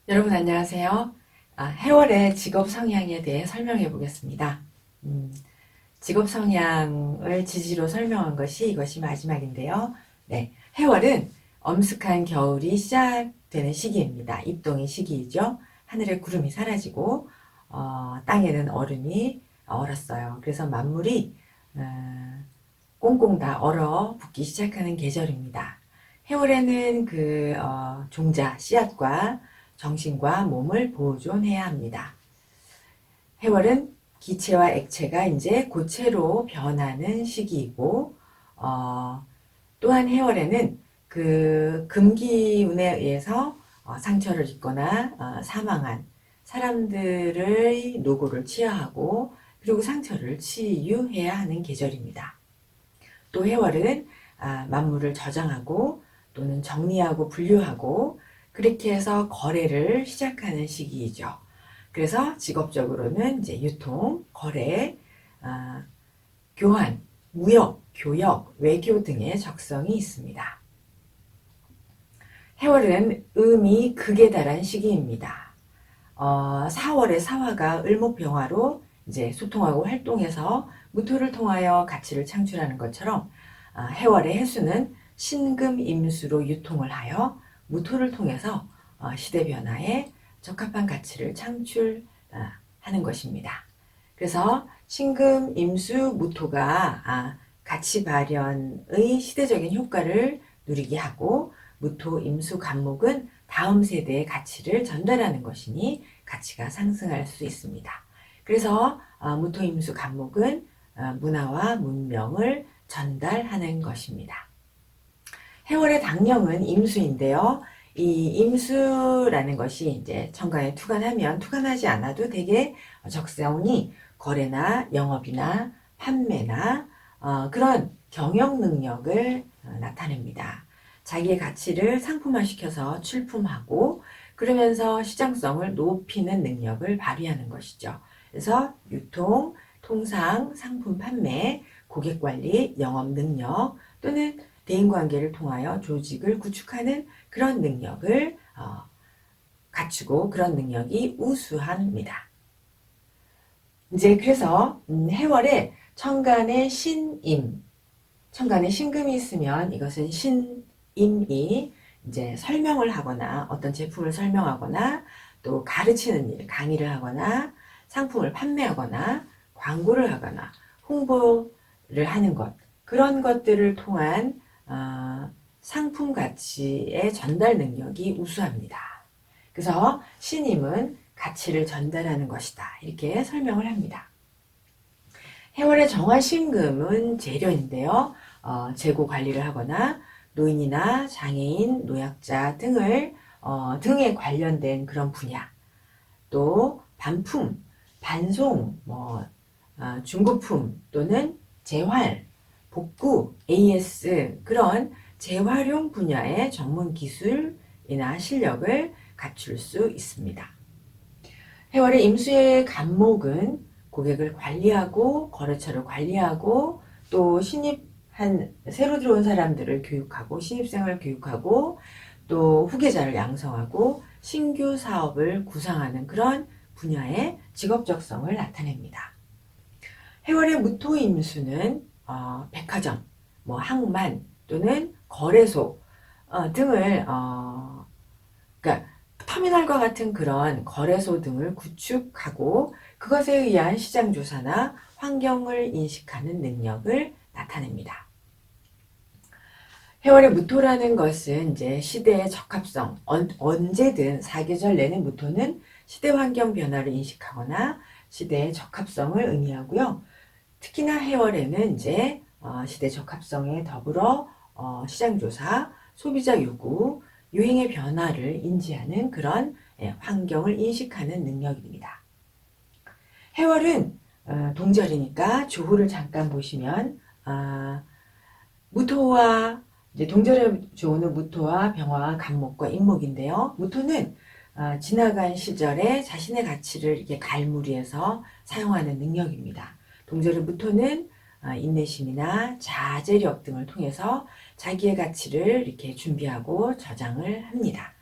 여러분 안녕하세요. 해월의 직업 성향에 대해 설명해 보겠습니다. 직업 성향을 지지로 설명한 이것이 마지막인데요. 네, 해월은 엄숙한 겨울이 시작되는 시기입니다. 입동의 시기이죠. 하늘에 구름이 사라지고 땅에는 얼음이 얼었어요. 그래서 만물이 꽁꽁 다 얼어붙기 시작하는 계절입니다. 해월에는 종자, 씨앗과 정신과 몸을 보존해야 합니다. 해월은 기체와 액체가 이제 고체로 변하는 시기이고, 또한 해월에는 그 금기운에 의해서 상처를 입거나 사망한 사람들의 노고를 치하하고, 그리고 상처를 치유해야 하는 계절입니다. 또 해월은 만물을 저장하고 또는 정리하고 분류하고 그렇게 해서 거래를 시작하는 시기이죠. 그래서 직업적으로는 이제 유통, 거래, 교환, 무역, 교역, 외교 등의 적성이 있습니다. 해월은 음이 극에 달한 시기입니다. 4월에 사화가 을목병화로 이제 소통하고 활동해서 무토를 통하여 가치를 창출하는 것처럼 해월의 해수는 신금임수로 유통을 하여 무토를 통해서 시대 변화에 적합한 가치를 창출하는 것입니다. 그래서 신금임수 무토가 가치 발현의 시대적인 효과를 누리게 하고 무토 임수 간목은 다음 세대의 가치를 전달하는 것이니 가치가 상승할 수 있습니다. 그래서 무토 임수 간목은 문화와 문명을 전달하는 것입니다. 해월의 당령은 임수인데요. 이 임수라는 것이 이제 천간에 투간하면 투간하지 않아도 되게 적성이 거래나 영업이나 판매나 그런 경영 능력을 나타냅니다. 자기의 가치를 상품화시켜서 출품하고 그러면서 시장성을 높이는 능력을 발휘하는 것이죠. 그래서 유통, 통상, 상품 판매, 고객관리, 영업 능력 또는 대인관계를 통하여 조직을 구축하는 그런 능력을 갖추고 그런 능력이 우수합니다. 이제 그래서 해월에 천간에 신임, 천간에 신금이 있으면 이것은 신임이 이제 설명을 하거나 어떤 제품을 설명하거나 또 가르치는 일, 강의를 하거나 상품을 판매하거나 광고를 하거나 홍보를 하는 것 그런 것들을 통한 상품 가치의 전달 능력이 우수합니다. 그래서 신임은 가치를 전달하는 것이다. 이렇게 설명을 합니다. 해월의 정화신금은 재료인데요. 재고 관리를 하거나 노인이나 장애인, 노약자 등에 관련된 그런 분야, 또 반품, 반송, 중고품 또는 재활, 복구, AS 그런 재활용 분야의 전문 기술이나 실력을 갖출 수 있습니다. 해월의 임수의 간목은 고객을 관리하고 거래처를 관리하고 또 새로 들어온 사람들을 교육하고 신입생을 교육하고 또 후계자를 양성하고 신규 사업을 구상하는 그런 분야의 직업적성을 나타냅니다. 해월의 무토임수는 백화점, 항만 또는 거래소 등을 그러니까 터미널과 같은 그런 거래소 등을 구축하고 그것에 의한 시장 조사나 환경을 인식하는 능력을 나타냅니다. 해월의 무토라는 것은 이제 시대의 적합성, 언제든 사계절 내내 무토는 시대 환경 변화를 인식하거나 시대의 적합성을 의미하고요. 특히나 해월에는 이제 시대 적합성에 더불어 시장조사, 소비자 요구, 유행의 변화를 인지하는 그런 환경을 인식하는 능력입니다. 해월은 동절이니까 조호를 잠깐 보시면 무토와 이제 동절의 조호는 무토와 병화와 간목과 임목인데요. 무토는 지나간 시절에 자신의 가치를 이렇게 갈무리해서 사용하는 능력입니다. 동절의 무토는 인내심이나 자제력 등을 통해서 자기의 가치를 이렇게 준비하고 저장을 합니다.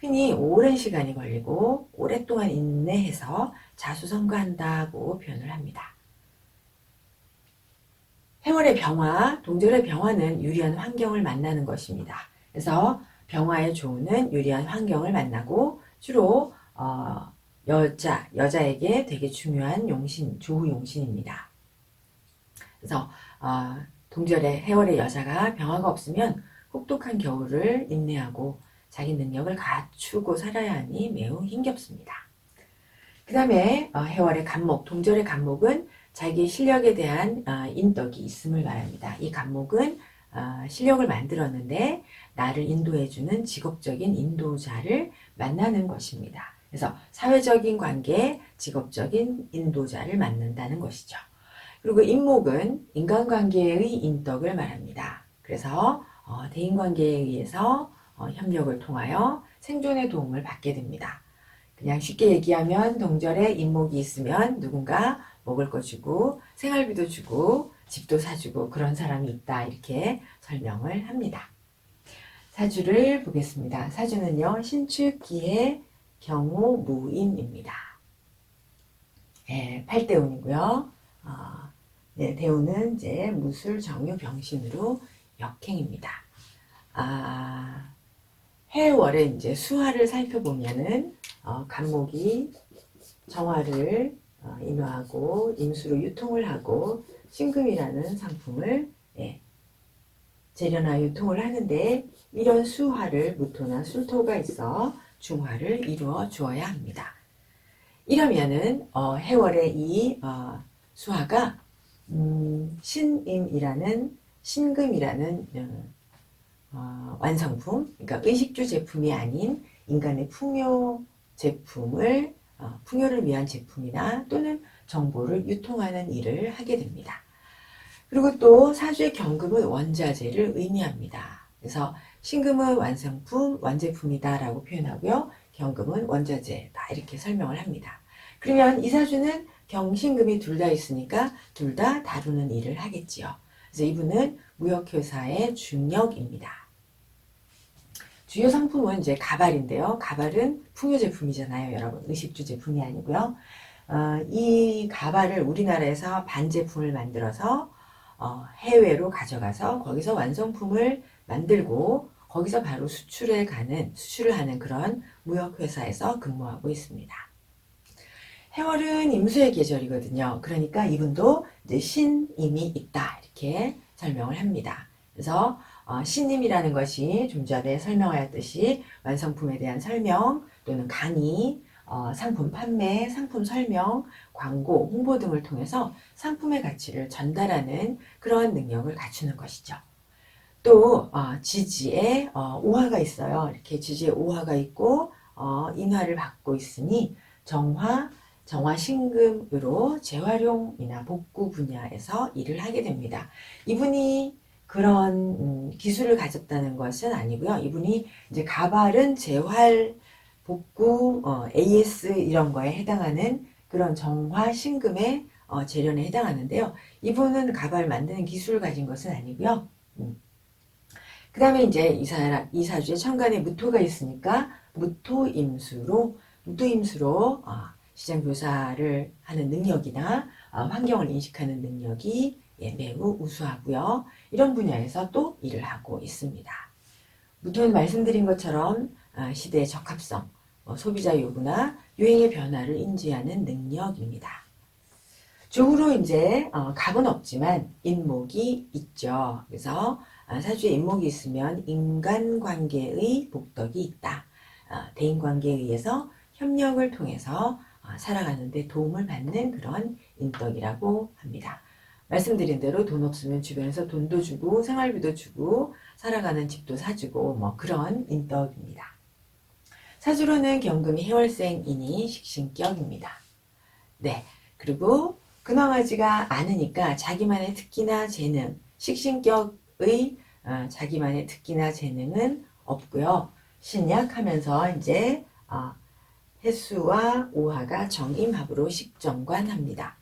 흔히 오랜 시간이 걸리고 오랫동안 인내해서 자수성가한다고 표현을 합니다. 해월의 병화, 동절의 병화는 유리한 환경을 만나는 것입니다. 그래서 병화의 조우는 유리한 환경을 만나고 주로 여자에게 되게 중요한 용신, 조우 용신입니다. 그래서 동절의 해월의 여자가 병화가 없으면 혹독한 겨울을 인내하고 자기 능력을 갖추고 살아야 하니 매우 힘겹습니다. 그 다음에 해월의 간목, 동절의 간목은 자기 실력에 대한 인덕이 있음을 말합니다. 이 간목은 실력을 만들었는데 나를 인도해주는 직업적인 인도자를 만나는 것입니다. 그래서 사회적인 관계, 직업적인 인도자를 만난다는 것이죠. 그리고 인목은 인간관계의 인덕을 말합니다. 그래서 대인관계에 의해서 협력을 통하여 생존의 도움을 받게 됩니다. 그냥 쉽게 얘기하면 동절에 인목이 있으면 누군가 먹을 거 주고 생활비도 주고 집도 사주고 그런 사람이 있다 이렇게 설명을 합니다. 사주를 보겠습니다. 사주는요 신축기의 경우 무인입니다. 네, 8대운이고요. 네, 대운은 이제 무술 정유 병신으로 역행입니다. 해월에 이제 수화를 살펴보면은 간목이 정화를 인화하고 임수로 유통을 하고 신금이라는 상품을 재련하 유통을 하는데 이런 수화를 무토나 술토가 있어 중화를 이루어 주어야 합니다. 이러면은 해월의 이 수화가 신임이라는 신금이라는 완성품, 그러니까 의식주 제품이 아닌 인간의 풍요 제품을 풍요를 위한 제품이나 또는 정보를 유통하는 일을 하게 됩니다. 그리고 또 사주의 경금은 원자재를 의미합니다. 그래서 신금은 완성품, 완제품이다 라고 표현하고요. 경금은 원자재다 이렇게 설명을 합니다. 그러면 이 사주는 경신금이 둘 다 있으니까 둘 다 다루는 일을 하겠지요. 그래서 이분은 무역회사의 중역입니다. 주요 상품은 이제 가발인데요. 가발은 풍요 제품이잖아요. 여러분 의식주 제품이 아니고요. 이 가발을 우리나라에서 반제품을 만들어서 해외로 가져가서 거기서 완성품을 만들고 거기서 바로 수출을 하는 그런 무역회사에서 근무하고 있습니다. 해월은 임수의 계절이거든요. 그러니까 이분도 이제 신임이 있다 이렇게 설명을 합니다. 그래서 신임이라는 것이 좀 전에 설명하였듯이 완성품에 대한 설명 또는 강의, 상품 판매, 상품 설명, 광고, 홍보 등을 통해서 상품의 가치를 전달하는 그런 능력을 갖추는 것이죠. 또 지지에 오화가 있어요. 이렇게 지지에 오화가 있고 인화를 받고 있으니 정화 신금으로 재활용이나 복구 분야에서 일을 하게 됩니다. 이분이 그런 기술을 가졌다는 것은 아니고요. 이분이 이제 가발은 재활, 복구, AS 이런 거에 해당하는 그런 정화 신금의 재련에 해당하는데요. 이분은 가발 만드는 기술을 가진 것은 아니고요. 그 다음에 이제 이 사주에 천간에 무토가 있으니까 무토임수로 시장교사를 하는 능력이나 환경을 인식하는 능력이 매우 우수하고요. 이런 분야에서 또 일을 하고 있습니다. 무토는 말씀드린 것처럼 시대의 적합성, 소비자 요구나 유행의 변화를 인지하는 능력입니다. 주로 이제 갑은 없지만 인목이 있죠. 그래서 사주에 인목이 있으면 인간관계의 복덕이 있다. 대인관계에 의해서 협력을 통해서 살아가는 데 도움을 받는 그런 인덕이라고 합니다. 말씀드린 대로 돈 없으면 주변에서 돈도 주고 생활비도 주고 살아가는 집도 사주고 뭐 그런 인덕입니다. 사주로는 경금이 해월생이니 식신격입니다. 네, 그리고 근황하지가 않으니까 자기만의 특기나 재능, 식신격의 자기만의 특기나 재능은 없고요. 신약하면서 이제 해수와 오화가 정임합으로 식정관합니다.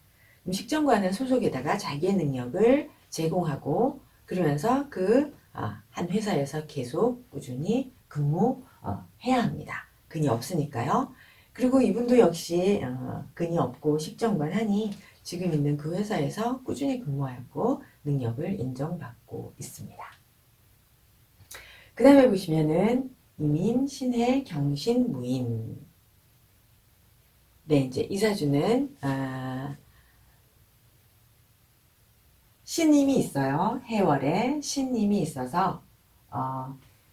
식정관은 소속에다가 자기의 능력을 제공하고 그러면서 그 한 회사에서 계속 꾸준히 근무해야 합니다. 근이 없으니까요. 그리고 이분도 역시 근이 없고 식정관하니 지금 있는 그 회사에서 꾸준히 근무하고 능력을 인정받고 있습니다. 그 다음에 보시면은 이민, 신해, 경신, 무인. 네, 이제 이사주는 신임이 있어요. 해월에 신임이 있어서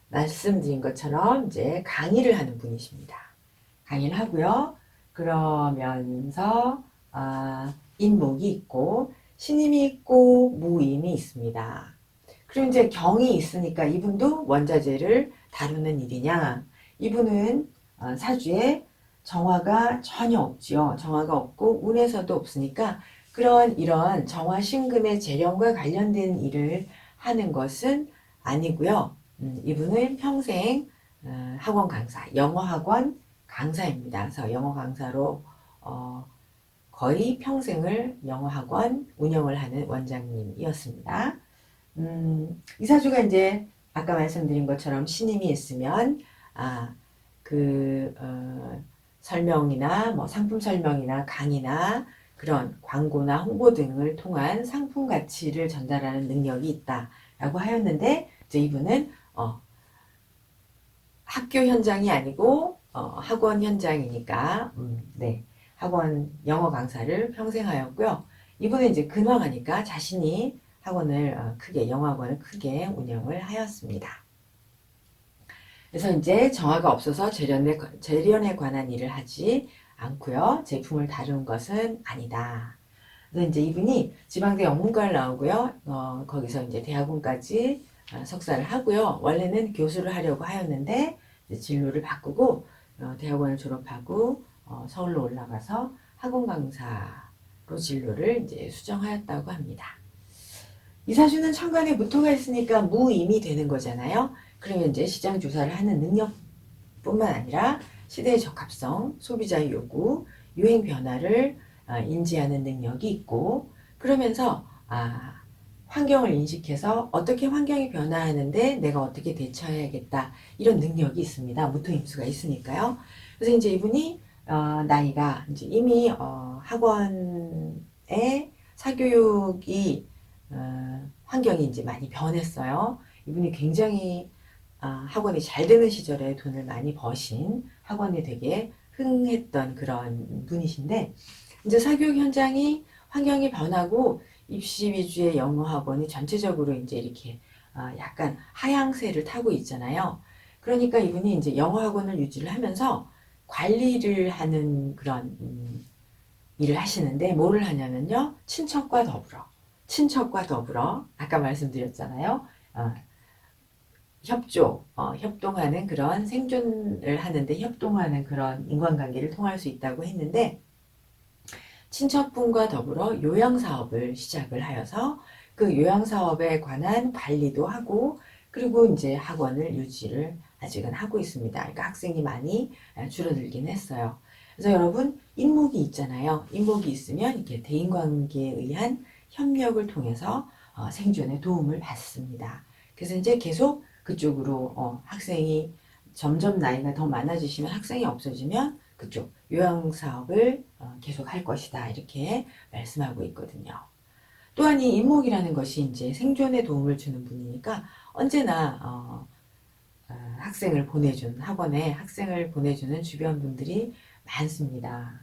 말씀드린 것처럼 이제 강의를 하는 분이십니다. 강의를 하고요. 그러면서 인목이 있고 신임이 있고 무임이 있습니다. 그리고 이제 경이 있으니까 이분도 원자재를 다루는 일이냐? 이분은 사주에 정화가 전혀 없지요. 정화가 없고 운에서도 없으니까 이런 정화 신금의 재련과 관련된 일을 하는 것은 아니고요. 이분은 평생 학원 강사, 영어 학원 강사입니다. 그래서 영어 강사로 거의 평생을 영어 학원 운영을 하는 원장님이었습니다. 이사주가 이제 아까 말씀드린 것처럼 신임이 있으면 설명이나 뭐 상품 설명이나 강의나 그런 광고나 홍보 등을 통한 상품 가치를 전달하는 능력이 있다라고 하였는데 이제 이분은 학교 현장이 아니고 학원 현장이니까 네, 학원 영어 강사를 평생 하였고요. 이분은 이제 근황하니까 자신이 학원을 영어 학원을 크게 운영을 하였습니다. 그래서 이제 정화가 없어서 재련에 관한 일을 하지 않고요. 제품을 다루는 것은 아니다. 그래서 이제 이분이 지방대 영문과를 나오고요. 거기서 이제 대학원까지 석사를 하고요. 원래는 교수를 하려고 하였는데 진로를 바꾸고 대학원을 졸업하고 서울로 올라가서 학원 강사로 진로를 이제 수정하였다고 합니다. 이사주는 천간에 무토가 있으니까 무임이 되는 거잖아요. 그러면 이제 시장 조사를 하는 능력뿐만 아니라 시대의 적합성, 소비자의 요구, 유행 변화를 인지하는 능력이 있고 그러면서 환경을 인식해서 어떻게 환경이 변화하는데 내가 어떻게 대처해야겠다 이런 능력이 있습니다. 무토임수가 있으니까요. 그래서 이제 이분이 나이가 이제 이미 학원의 사교육이 환경이 이제 많이 변했어요. 이분이 굉장히 학원이 잘 되는 시절에 돈을 많이 버신 학원이 되게 흥했던 그런 분이신데 이제 사교육 현장이 환경이 변하고 입시 위주의 영어 학원이 전체적으로 이제 이렇게 약간 하향세를 타고 있잖아요. 그러니까 이분이 이제 영어 학원을 유지를 하면서 관리를 하는 그런 일을 하시는데 뭐를 하냐면요. 친척과 더불어 아까 말씀드렸잖아요. 협동하는 그런 생존을 하는데 협동하는 그런 인간관계를 통할 수 있다고 했는데 친척분과 더불어 요양사업을 시작을 하여서 그 요양사업에 관한 관리도 하고 그리고 이제 학원을 유지를 아직은 하고 있습니다. 그러니까 학생이 많이 줄어들긴 했어요. 그래서 여러분 인목이 있잖아요. 인목이 있으면 이렇게 대인관계에 의한 협력을 통해서 생존에 도움을 받습니다. 그래서 이제 계속 그쪽으로 학생이 점점 나이가 더 많아지시면 학생이 없어지면 그쪽 요양사업을 계속 할 것이다 이렇게 말씀하고 있거든요. 또한 이 인목이라는 것이 이제 생존에 도움을 주는 분이니까 언제나 학생을 보내준 학원에 학생을 보내주는 주변 분들이 많습니다.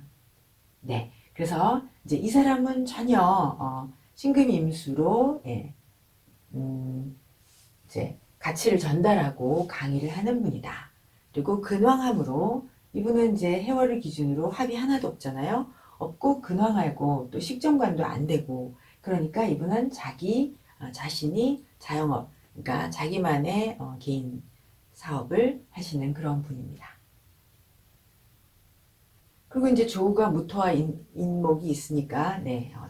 네, 그래서 이제 이 사람은 전혀 신금임수로 이제 가치를 전달하고 강의를 하는 분이다. 그리고 근황함으로 이분은 이제 해월을 기준으로 합이 하나도 없잖아요. 없고 근황하고 또 식정관도 안 되고 그러니까 이분은 자신이 자영업 그러니까 자기만의 개인 사업을 하시는 그런 분입니다. 그리고 이제 조우가 무토와 인목이 있으니까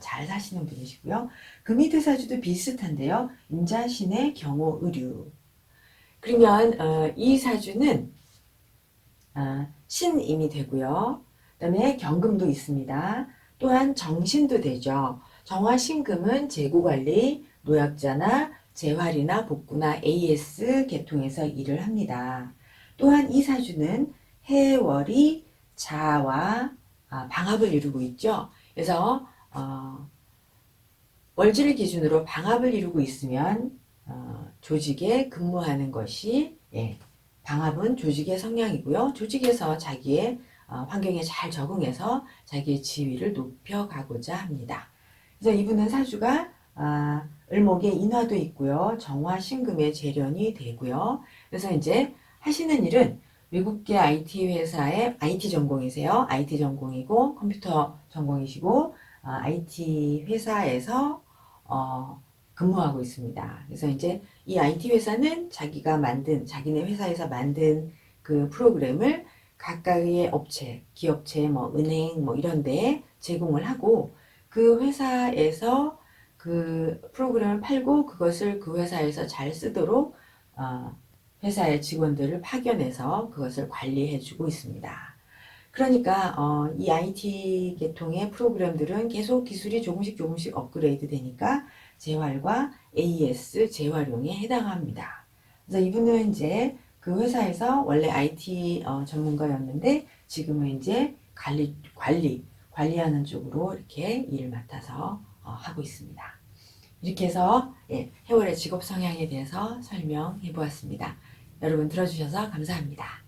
잘 사시는 분이시고요. 금이대사주도 비슷한데요. 임자신의 경호 의류. 그러면 이 사주는 신임이 되고요. 그 다음에 경금도 있습니다. 또한 정신도 되죠. 정화신금은 재고관리, 노약자나 재활이나 복구나 AS 계통에서 일을 합니다. 또한 이 사주는 해월이 자와 방합을 이루고 있죠. 그래서 월지를 기준으로 방합을 이루고 있으면 조직에 근무하는 것이 방합은 조직의 성향이고요. 조직에서 자기의 환경에 잘 적응해서 자기의 지위를 높여가고자 합니다. 그래서 이분은 사주가 을목에 인화도 있고요. 정화 신금의 재련이 되고요. 그래서 이제 하시는 일은 외국계 IT 회사의 IT 전공이세요. IT 전공이고 컴퓨터 전공이시고 IT 회사에서 근무하고 있습니다. 그래서 이제 이 IT 회사는 자기네 회사에서 만든 그 프로그램을 각각의 업체, 기업체, 뭐 은행, 뭐 이런 데에 제공을 하고 그 회사에서 그 프로그램을 팔고 그것을 그 회사에서 잘 쓰도록 회사의 직원들을 파견해서 그것을 관리해주고 있습니다. 그러니까 이 IT 계통의 프로그램들은 계속 기술이 조금씩 업그레이드 되니까 재활과 AS 재활용에 해당합니다. 그래서 이분은 이제 그 회사에서 원래 IT 전문가였는데 지금은 이제 관리하는 쪽으로 이렇게 일을 맡아서 하고 있습니다. 이렇게 해서 해월의 직업 성향에 대해서 설명해 보았습니다. 여러분 들어주셔서 감사합니다.